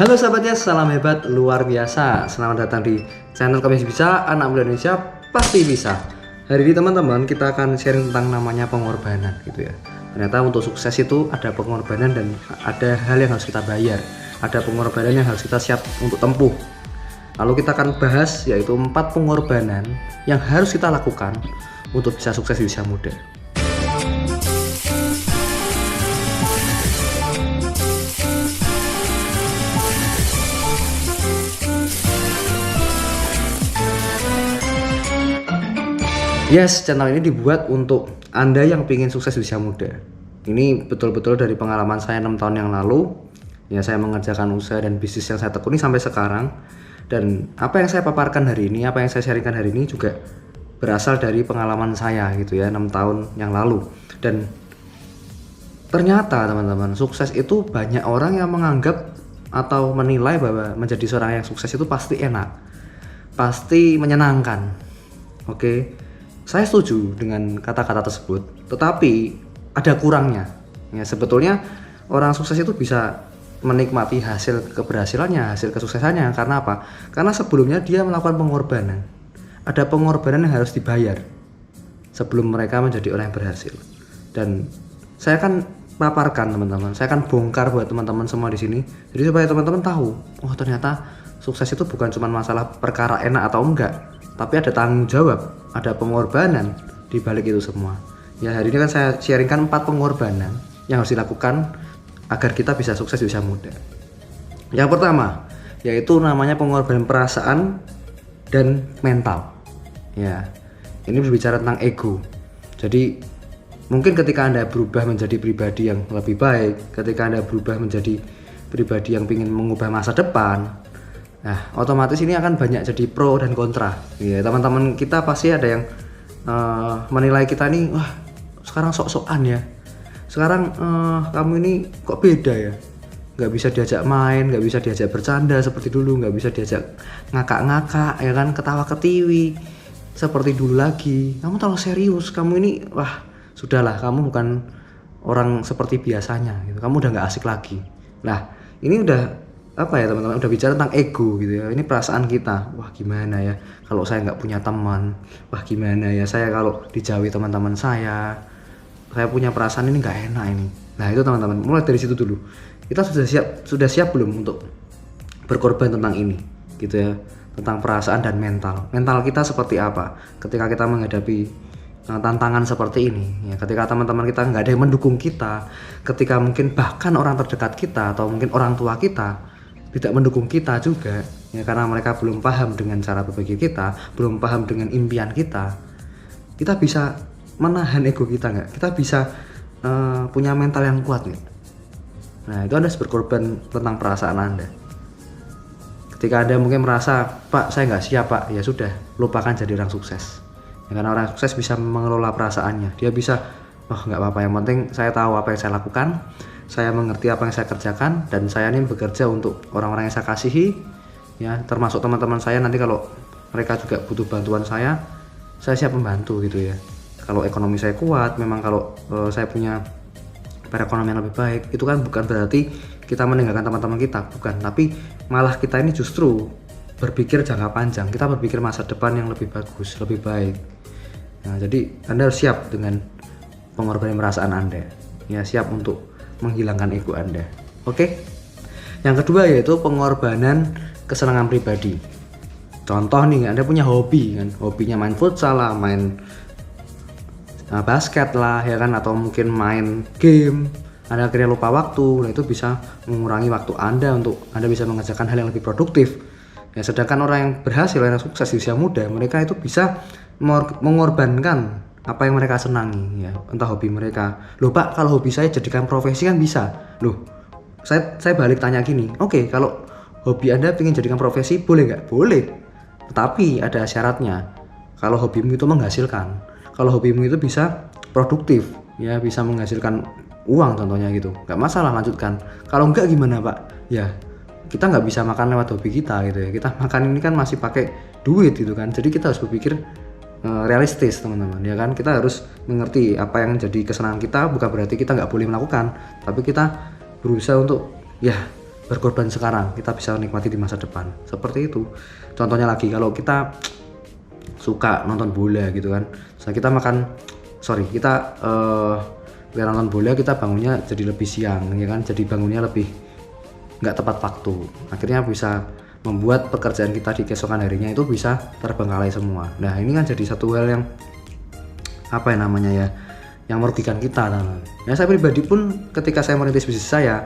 Halo sahabatnya, salam hebat luar biasa. Selamat datang di channel Kami Bisa, anak muda Indonesia pasti bisa. Hari ini teman-teman kita akan sharing tentang namanya pengorbanan gitu ya. Ternyata untuk sukses itu ada pengorbanan dan ada hal yang harus kita bayar. Ada pengorbanan yang harus kita siap untuk tempuh. Lalu kita akan bahas yaitu 4 pengorbanan yang harus kita lakukan untuk bisa sukses di usia muda. Yes, channel ini dibuat untuk Anda yang ingin sukses di usia muda. Ini betul-betul dari pengalaman saya 6 tahun yang lalu. Ya, saya mengerjakan usaha dan bisnis yang saya tekuni sampai sekarang. Dan apa yang saya paparkan hari ini, apa yang saya sharingkan hari ini juga berasal dari pengalaman saya gitu ya, 6 tahun yang lalu. Dan ternyata teman-teman, sukses itu banyak orang yang menganggap atau menilai bahwa menjadi seorang yang sukses itu pasti enak, pasti menyenangkan. Oke. Saya setuju dengan kata-kata tersebut, tetapi ada kurangnya. Ya, sebetulnya orang sukses itu bisa menikmati hasil keberhasilannya, hasil kesuksesannya. Karena apa? Karena sebelumnya dia melakukan pengorbanan. Ada pengorbanan yang harus dibayar sebelum mereka menjadi orang yang berhasil. Dan saya akan paparkan teman-teman, saya akan bongkar buat teman-teman semua di sini. Jadi supaya teman-teman tahu, oh ternyata sukses itu bukan cuma masalah perkara enak atau enggak, tapi ada tanggung jawab, ada pengorbanan di balik itu semua. Ya, hari ini kan saya sharingkan 4 pengorbanan yang harus dilakukan agar kita bisa sukses di usia muda. Yang pertama, yaitu namanya pengorbanan perasaan dan mental. Ya, ini berbicara tentang ego. Jadi, mungkin ketika Anda berubah menjadi pribadi yang lebih baik, ketika Anda berubah menjadi pribadi yang ingin mengubah masa depan, nah, otomatis ini akan banyak jadi pro dan kontra. Ya, teman-teman kita pasti ada yang menilai kita nih, wah sekarang sok-sokan ya. Sekarang kamu ini kok beda ya. Nggak bisa diajak main, nggak bisa diajak bercanda seperti dulu, nggak bisa diajak ngakak-ngakak, ya kan, ketawa ketiwi seperti dulu lagi. Kamu terlalu serius, kamu ini, wah sudahlah, kamu bukan orang seperti biasanya. Gitu. Kamu udah nggak asik lagi. Nah, ini udah apa ya teman-teman, udah bicara tentang ego gitu ya. Ini perasaan kita, wah gimana ya kalau saya nggak punya teman, wah gimana ya saya kalau dijauhi teman-teman saya punya perasaan ini nggak enak ini. Nah itu teman-teman, mulai dari situ dulu kita sudah siap belum untuk berkorban tentang ini gitu ya, tentang perasaan dan mental kita seperti apa ketika kita menghadapi tantangan seperti ini ya, ketika teman-teman kita nggak ada yang mendukung kita, ketika mungkin bahkan orang terdekat kita atau mungkin orang tua kita tidak mendukung kita juga ya, karena mereka belum paham dengan cara berpikir kita, belum paham dengan impian kita bisa menahan ego kita nggak? Kita bisa punya mental yang kuat nggak? Nah itu Anda harus berkorban tentang perasaan Anda. Ketika Anda mungkin merasa, Pak saya nggak siap Pak, ya sudah, lupakan jadi orang sukses ya, karena orang sukses bisa mengelola perasaannya. Dia bisa, oh nggak apa-apa, yang penting saya tahu apa yang saya lakukan, saya mengerti apa yang saya kerjakan, dan saya ini bekerja untuk orang-orang yang saya kasihi ya, termasuk teman-teman saya. Nanti kalau mereka juga butuh bantuan saya siap membantu gitu ya. Kalau ekonomi saya kuat, memang kalau saya punya perekonomian lebih baik, itu kan bukan berarti kita meninggalkan teman-teman kita, bukan, tapi malah kita ini justru berpikir jangka panjang, kita berpikir masa depan yang lebih bagus, lebih baik. Nah, jadi Anda harus siap dengan pengorbanan perasaan Anda ya, siap untuk menghilangkan ego Anda. Oke. Yang kedua yaitu pengorbanan kesenangan pribadi. Contoh nih, Anda punya hobi kan, hobinya main futsal lah, main basket lah ya kan, atau mungkin main game. Anda akhirnya lupa waktu. Nah, itu bisa mengurangi waktu Anda untuk Anda bisa mengerjakan hal yang lebih produktif. Ya, sedangkan orang yang berhasil, yang sukses di usia muda, mereka itu bisa mengorbankan apa yang mereka senangi ya, entah hobi mereka. Loh Pak, kalau hobi saya jadikan profesi kan bisa. Loh, saya balik tanya gini, oke, kalau hobi Anda ingin jadikan profesi boleh nggak? Boleh, tetapi ada syaratnya. Kalau hobimu itu menghasilkan, kalau hobimu itu bisa produktif ya, bisa menghasilkan uang contohnya gitu, nggak masalah, lanjutkan. Kalau enggak gimana Pak? Ya kita nggak bisa makan lewat hobi kita gitu ya, kita makan ini kan masih pakai duit gitu kan. Jadi kita harus berpikir realistis teman-teman ya kan. Kita harus mengerti apa yang jadi kesenangan kita, bukan berarti kita nggak boleh melakukan, tapi kita berusaha untuk ya berkorban sekarang, kita bisa nikmati di masa depan. Seperti itu. Contohnya lagi, kalau kita suka nonton bola gitu kan, so, kita nonton bola, kita bangunnya jadi lebih siang ya kan, jadi bangunnya lebih nggak tepat waktu, akhirnya bisa membuat pekerjaan kita di keesokan harinya itu bisa terbengkalai semua. Nah ini kan jadi satu hal yang apa ya namanya ya, yang merugikan kita teman. Ya saya pribadi pun ketika saya merintis bisnis saya,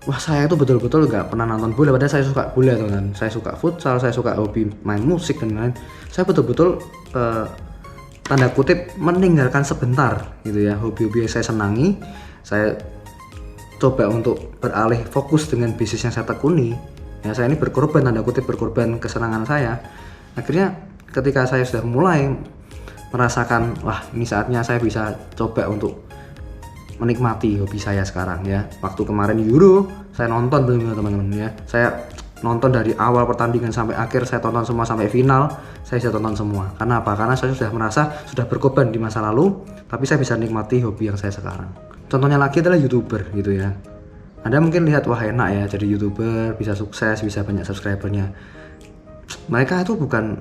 wah saya itu betul-betul nggak pernah nonton bola, padahal saya suka bola teman, saya suka futsal, saya suka hobi main musik dan lain-lain. Saya betul-betul tanda kutip meninggalkan sebentar gitu ya hobi-hobi yang saya senangi, saya coba untuk beralih fokus dengan bisnis yang saya tekuni. Ya saya ini berkorban, tanda kutip berkorban kesenangan saya. Akhirnya ketika saya sudah mulai merasakan, wah ini saatnya saya bisa coba untuk menikmati hobi saya sekarang ya. Waktu kemarin Euro saya nonton benar-benar teman-teman ya, saya nonton dari awal pertandingan sampai akhir, saya tonton semua sampai final, saya bisa tonton semua. Karena apa? Karena saya sudah merasa sudah berkorban di masa lalu, tapi saya bisa nikmati hobi yang saya sekarang. Contohnya lagi adalah YouTuber gitu ya. Anda mungkin lihat, wah enak ya jadi YouTuber, bisa sukses, bisa banyak subscribernya. Mereka itu bukan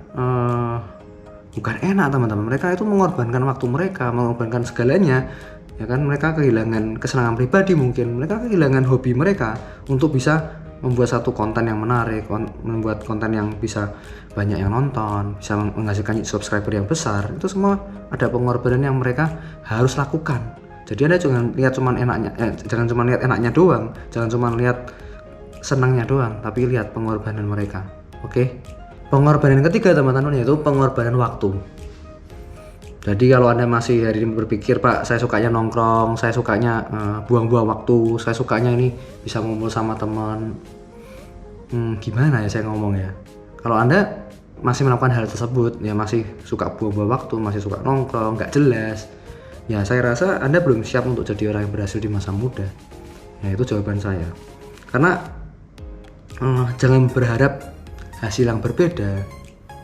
enak teman-teman. Mereka itu mengorbankan waktu mereka, mengorbankan segalanya. Ya kan, mereka kehilangan kesenangan pribadi, mungkin mereka kehilangan hobi mereka untuk bisa membuat satu konten yang menarik, membuat konten yang bisa banyak yang nonton, bisa menghasilkan subscriber yang besar. Itu semua ada pengorbanan yang mereka harus lakukan. Jadi Anda jangan lihat cuman enaknya, jangan cuma lihat enaknya doang, jangan cuma lihat senangnya doang, tapi lihat pengorbanan mereka. Oke? Pengorbanan ketiga teman-teman, yaitu pengorbanan waktu. Jadi kalau Anda masih hari ini berpikir, Pak, saya sukanya nongkrong, saya sukanya buang-buang waktu, saya sukanya ini bisa ngumpul sama teman. Gimana ya saya ngomong ya? Kalau Anda masih melakukan hal tersebut, ya masih suka buang-buang waktu, masih suka nongkrong, nggak jelas, ya saya rasa Anda belum siap untuk jadi orang yang berhasil di masa muda. Ya itu jawaban saya. Karena jangan berharap hasil yang berbeda.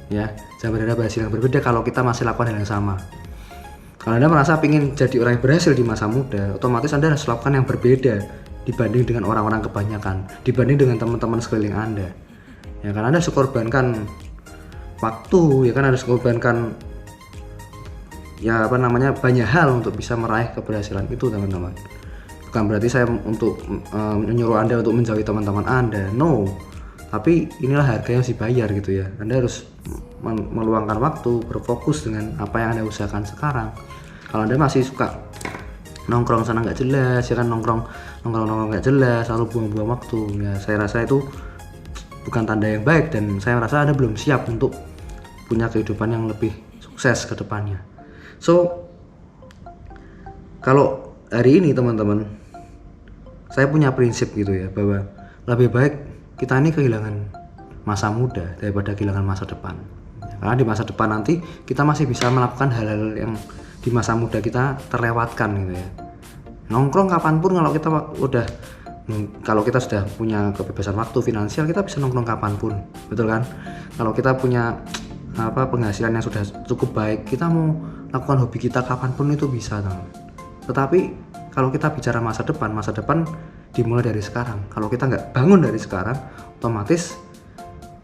Ya, jangan berharap hasil yang berbeda kalau kita masih lakukan hal yang sama. Kalau Anda merasa ingin jadi orang yang berhasil di masa muda, otomatis Anda harus lakukan yang berbeda dibanding dengan orang-orang kebanyakan, dibanding dengan teman-teman sekeliling Anda. Ya kan, Anda harus korbankan waktu, ya kan, harus korbankan ya banyak hal untuk bisa meraih keberhasilan itu teman-teman. Bukan berarti saya untuk menyuruh Anda untuk menjauhi teman-teman Anda, no. Tapi inilah harga yang harus dibayar gitu ya. Anda harus meluangkan waktu, berfokus dengan apa yang Anda usahakan sekarang. Kalau Anda masih suka nongkrong sana nggak jelas, ya kan, nongkrong nggak jelas, lalu buang-buang waktu, ya saya rasa itu bukan tanda yang baik, dan saya rasa Anda belum siap untuk punya kehidupan yang lebih sukses ke depannya. So, kalau hari ini teman-teman, saya punya prinsip gitu ya, bahwa lebih baik kita ini kehilangan masa muda daripada kehilangan masa depan. Karena di masa depan nanti kita masih bisa melakukan hal-hal yang di masa muda kita terlewatkan gitu ya. Nongkrong kapanpun, kalau kita sudah punya kebebasan waktu finansial, kita bisa nongkrong kapanpun, betul kan? Kalau kita punya penghasilan yang sudah cukup baik, kita mau lakukan hobi kita kapanpun itu bisa, teman. Tetapi kalau kita bicara masa depan dimulai dari sekarang. Kalau kita nggak bangun dari sekarang, otomatis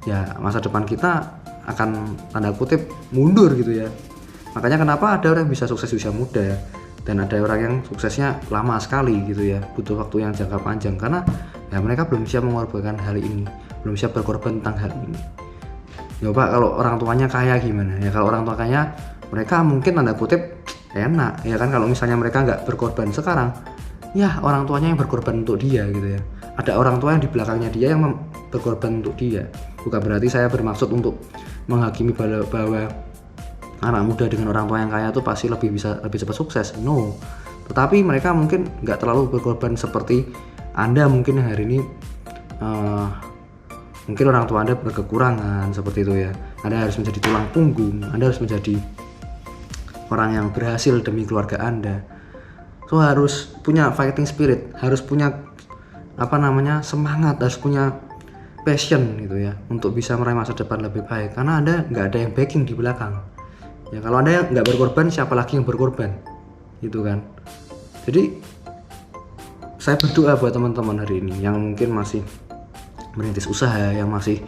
ya masa depan kita akan tanda kutip mundur gitu ya. Makanya kenapa ada orang yang bisa sukses di usia muda dan ada orang yang suksesnya lama sekali gitu ya, butuh waktu yang jangka panjang, karena ya mereka belum siap mengorbankan hal ini, belum siap berkorban tentang hal ini. Ya Pak, kalau orang tuanya kaya gimana? Ya kalau orang tua kaya, mereka mungkin tanda kutip enak ya kan. Kalau misalnya mereka nggak berkorban sekarang, ya orang tuanya yang berkorban untuk dia gitu ya. Ada orang tua yang di belakangnya dia yang berkorban untuk dia. Bukan berarti saya bermaksud untuk menghakimi bahwa anak muda dengan orang tua yang kaya itu pasti lebih cepat sukses, no. Tetapi mereka mungkin nggak terlalu berkorban seperti Anda mungkin yang hari ini. Mungkin orang tua Anda berkekurangan seperti itu ya. Anda harus menjadi tulang punggung, Anda harus menjadi orang yang berhasil demi keluarga Anda. So harus punya fighting spirit, harus punya semangat, harus punya passion gitu ya, untuk bisa meraih masa depan lebih baik. Karena Anda nggak ada yang backing di belakang. Ya kalau Anda nggak berkorban, siapa lagi yang berkorban? Gitu kan. Jadi saya berdoa buat teman-teman hari ini yang mungkin masih merintis usaha, yang masih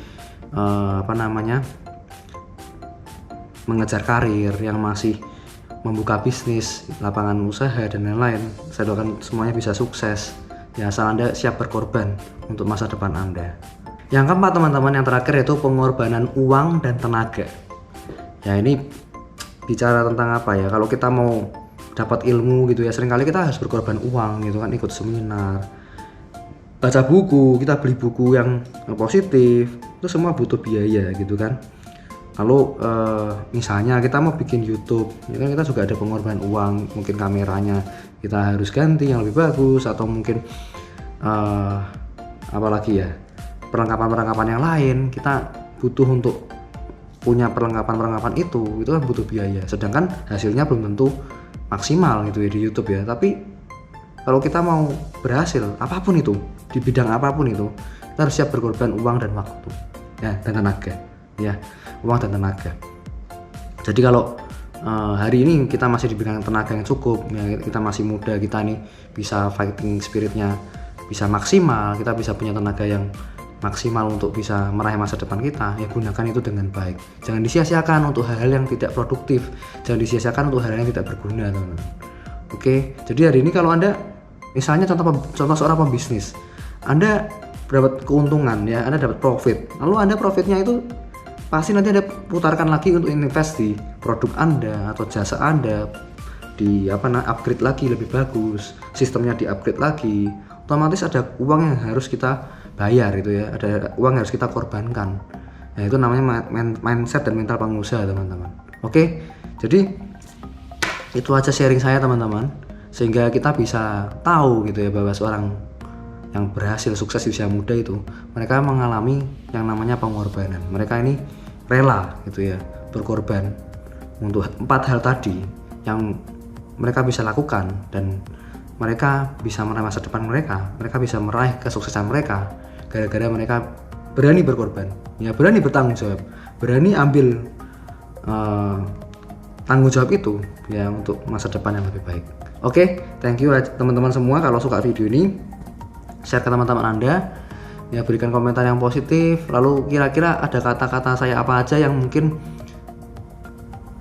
mengejar karir, yang masih membuka bisnis, lapangan usaha dan lain-lain. Saya doakan semuanya bisa sukses. Ya, asal Anda siap berkorban untuk masa depan Anda. Yang keempat teman-teman, yang terakhir yaitu pengorbanan uang dan tenaga. Ya, ini bicara tentang apa ya? Kalau kita mau dapat ilmu gitu ya, seringkali kita harus berkorban uang gitu kan, ikut seminar, baca buku, kita beli buku yang positif, itu semua butuh biaya gitu kan. Lalu misalnya kita mau bikin YouTube, ya kan kita juga ada pengorbanan uang, mungkin kameranya kita harus ganti yang lebih bagus, atau mungkin apalagi ya, perlengkapan-perlengkapan yang lain kita butuh untuk punya perlengkapan itu kan butuh biaya. Sedangkan hasilnya belum tentu maksimal gitu ya di YouTube ya. Tapi kalau kita mau berhasil apapun itu, di bidang apapun itu, kita harus siap berkorban uang dan waktu, ya, dan tenaga, ya, uang dan tenaga. Jadi kalau hari ini kita masih diberikan tenaga yang cukup, ya, kita masih muda, kita nih bisa fighting spiritnya bisa maksimal, kita bisa punya tenaga yang maksimal untuk bisa meraih masa depan kita, ya gunakan itu dengan baik. Jangan disia-siakan untuk hal-hal yang tidak produktif, jangan disia-siakan untuk hal-hal yang tidak berguna, teman-teman. Oke, jadi hari ini kalau Anda misalnya contoh seorang pembisnis, Anda dapat keuntungan, ya, Anda dapat profit, lalu Anda profitnya itu pasti nanti Anda putarkan lagi untuk invest di produk Anda atau jasa Anda, di upgrade lagi lebih bagus, sistemnya di upgrade lagi, otomatis ada uang yang harus kita bayar itu ya, ada uang yang harus kita korbankan. Nah, itu namanya mindset dan mental pengusaha, teman-teman. Oke, jadi itu aja sharing saya, teman-teman, sehingga kita bisa tahu gitu ya, bahwa seorang yang berhasil sukses di usia muda itu mereka mengalami yang namanya pengorbanan. Mereka ini rela gitu ya, berkorban untuk 4 hal tadi yang mereka bisa lakukan, dan mereka bisa meraih masa depan mereka bisa meraih kesuksesan mereka gara-gara mereka berani berkorban, ya, berani bertanggung jawab, berani ambil tanggung jawab itu ya untuk masa depan yang lebih baik. Oke, thank you teman-teman semua. Kalau suka video ini, share ke teman-teman Anda, ya, berikan komentar yang positif. Lalu kira-kira ada kata-kata saya apa aja yang mungkin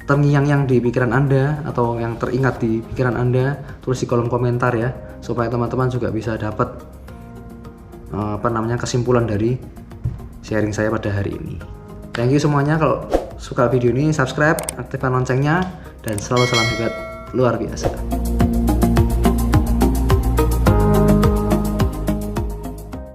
terngiang-ngiang di pikiran Anda atau yang teringat di pikiran Anda, tulis di kolom komentar ya, supaya teman-teman juga bisa dapat kesimpulan dari sharing saya pada hari ini. Thank you semuanya. Kalau suka video ini, subscribe, aktifkan loncengnya, dan selalu salam hebat luar biasa.